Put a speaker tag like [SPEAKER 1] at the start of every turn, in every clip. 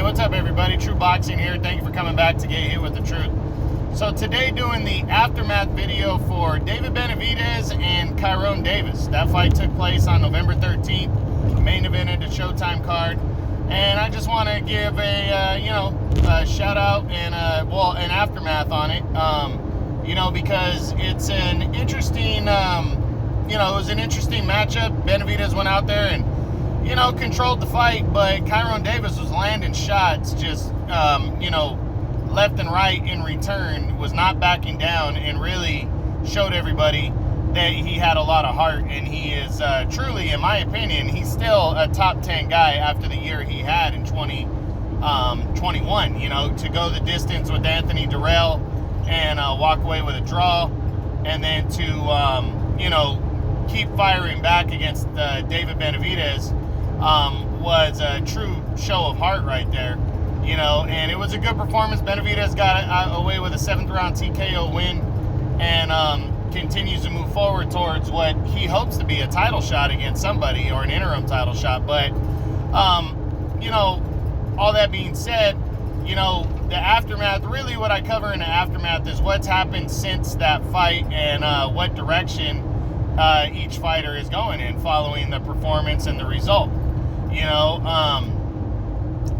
[SPEAKER 1] what's up, everybody? True Boxing here. Thank you for coming back to Get Hit with the Truth. So today, doing the aftermath video for David Benavidez and Kyrone Davis. That fight took place on November 13th, main event at the Showtime card. And I just want to give a shout out and an aftermath on it. Because it's an interesting, it was an interesting matchup. Benavidez went out there and controlled the fight, but Kyrone Davis was landing shots just, left and right in return, was not backing down, and really showed everybody that he had a lot of heart, and he is truly, in my opinion, he's still a top 10 guy after the year he had in 2021, to go the distance with Anthony Durrell and walk away with a draw, and then to, keep firing back against David Benavidez was a true show of heart right there, and it was a good performance. Benavidez got away with a 7th round TKO win and continues to move forward towards what he hopes to be a title shot against somebody, or an interim title shot. But, all that being said, the aftermath, really what I cover in the aftermath is what's happened since that fight and what direction each fighter is going in following the performance and the result.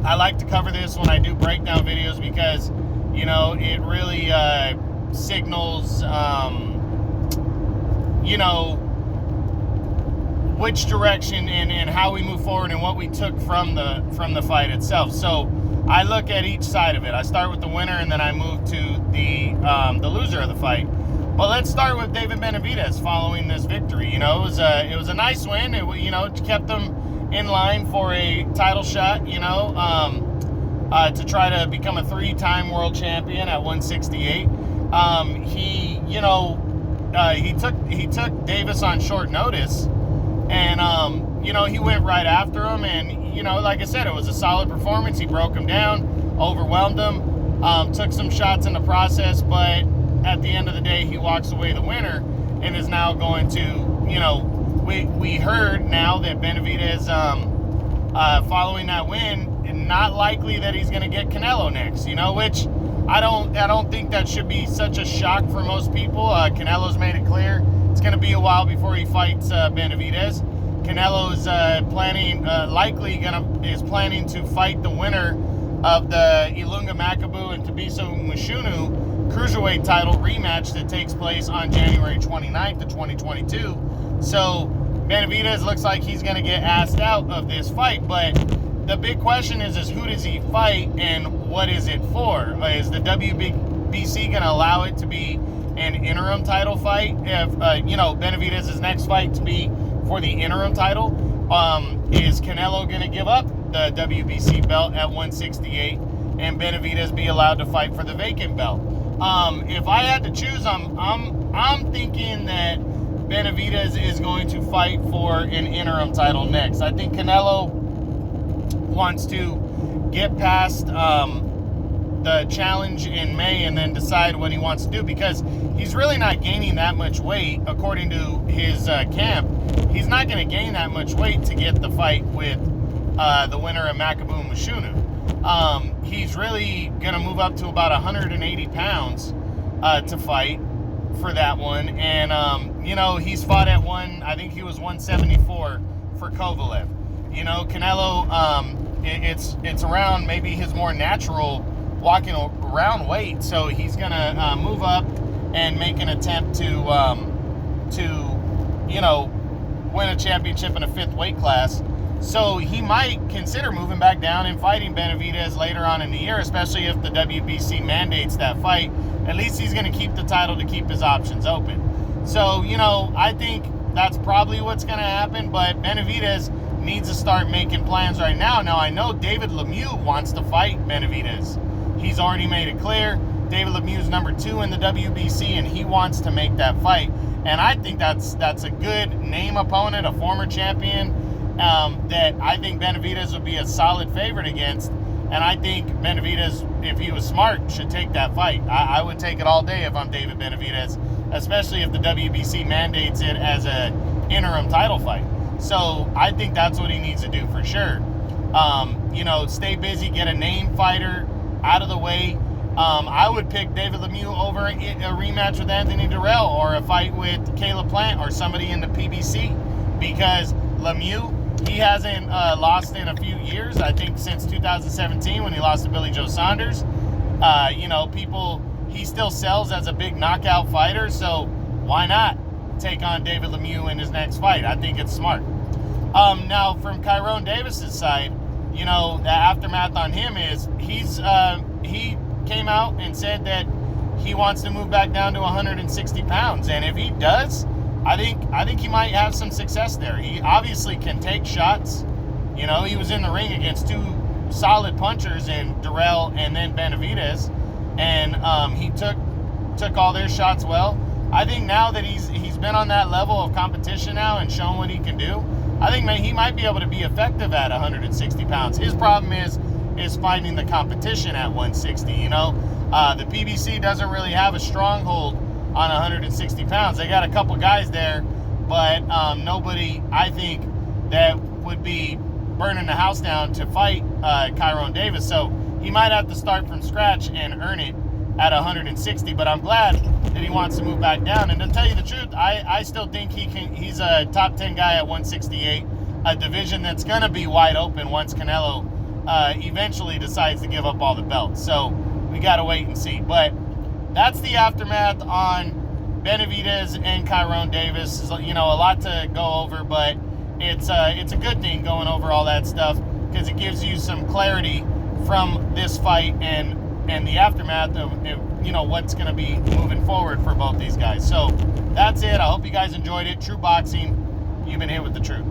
[SPEAKER 1] I like to cover this when I do breakdown videos because, it really signals, which direction and how we move forward and what we took from the fight itself. So I look at each side of it. I start with the winner and then I move to the loser of the fight. But let's start with David Benavidez following this victory. It was a nice win. It kept them in line for a title shot. To try to become a 3-time world champion at 168. He took Davis on short notice, and he went right after him. And like I said, it was a solid performance. He broke him down, overwhelmed him, took some shots in the process, but at the end of the day, he walks away the winner and is now going to, we heard now that Benavidez, following that win, not likely that he's going to get Canelo next, which I don't think that should be such a shock for most people. Canelo's made it clear it's going to be a while before he fights Benavidez. Canelo is planning to fight the winner of the Ilunga Makabu and Tabiso Mushunu cruiserweight title rematch that takes place on January 29th of 2022. So Benavidez looks like he's going to get asked out of this fight, but the big question is who does he fight and what is it for? Is the WBC going to allow it to be an interim title fight? If Benavidez's next fight to be for the interim title, is Canelo going to give up the WBC belt at 168 and Benavidez be allowed to fight for the vacant belt? If I had to choose, I'm thinking that Benavidez is going to fight for an interim title next. I think Canelo wants to get past the challenge in May and then decide what he wants to do, because he's really not gaining that much weight. According to his camp, he's not going to gain that much weight to get the fight with the winner of Makabu Mushunu. He's really going to move up to about 180 pounds to fight for that one. And, he's fought at I think he was 174 for Kovalev. Canelo, it's around maybe his more natural walking around weight. So he's going to move up and make an attempt to win a championship in a 5th weight class. So he might consider moving back down and fighting Benavidez later on in the year, especially if the WBC mandates that fight. At least he's going to keep the title to keep his options open. So, I think that's probably what's going to happen, but Benavidez needs to start making plans right now. Now, I know David Lemieux wants to fight Benavidez. He's already made it clear. David Lemieux's number 2 in the WBC, and he wants to make that fight. And I think that's a good name opponent, a former champion, that I think Benavidez would be a solid favorite against. And I think Benavidez, if he was smart, should take that fight. I would take it all day if I'm David Benavidez, especially if the WBC mandates it as an interim title fight. So I think that's what he needs to do for sure. stay busy, get a name fighter out of the way. I would pick David Lemieux over a rematch with Anthony Durrell or a fight with Caleb Plant or somebody in the PBC, because Lemieux, he hasn't lost in a few years. I think since 2017 when he lost to Billy Joe Saunders. He still sells as a big knockout fighter, so why not take on David Lemieux in his next fight? I think it's smart. Now, from Kyrone Davis's side, the aftermath on him is he came out and said that he wants to move back down to 160 pounds, and if he does, I think he might have some success there. He obviously can take shots. He was in the ring against two solid punchers in Durrell and then Benavidez, and he took all their shots well. I think now that he's been on that level of competition now and shown what he can do, I think he might be able to be effective at 160 pounds. His problem is finding the competition at 160. The PBC doesn't really have a stronghold on 160 pounds. They got a couple guys there, but nobody, I think, that would be burning the house down to fight Kyrone Davis. So he might have to start from scratch and earn it at 160, but I'm glad that he wants to move back down. And to tell you the truth, I still think he's a top 10 guy at 168, a division that's going to be wide open once Canelo eventually decides to give up all the belts. So we got to wait and see. But that's the aftermath on Benavidez and Kyrone Davis. A lot to go over, but it's a good thing going over all that stuff, because it gives you some clarity from this fight and the aftermath of what's going to be moving forward for both these guys. So that's it. I hope you guys enjoyed it. True Boxing, you've been hit with the truth.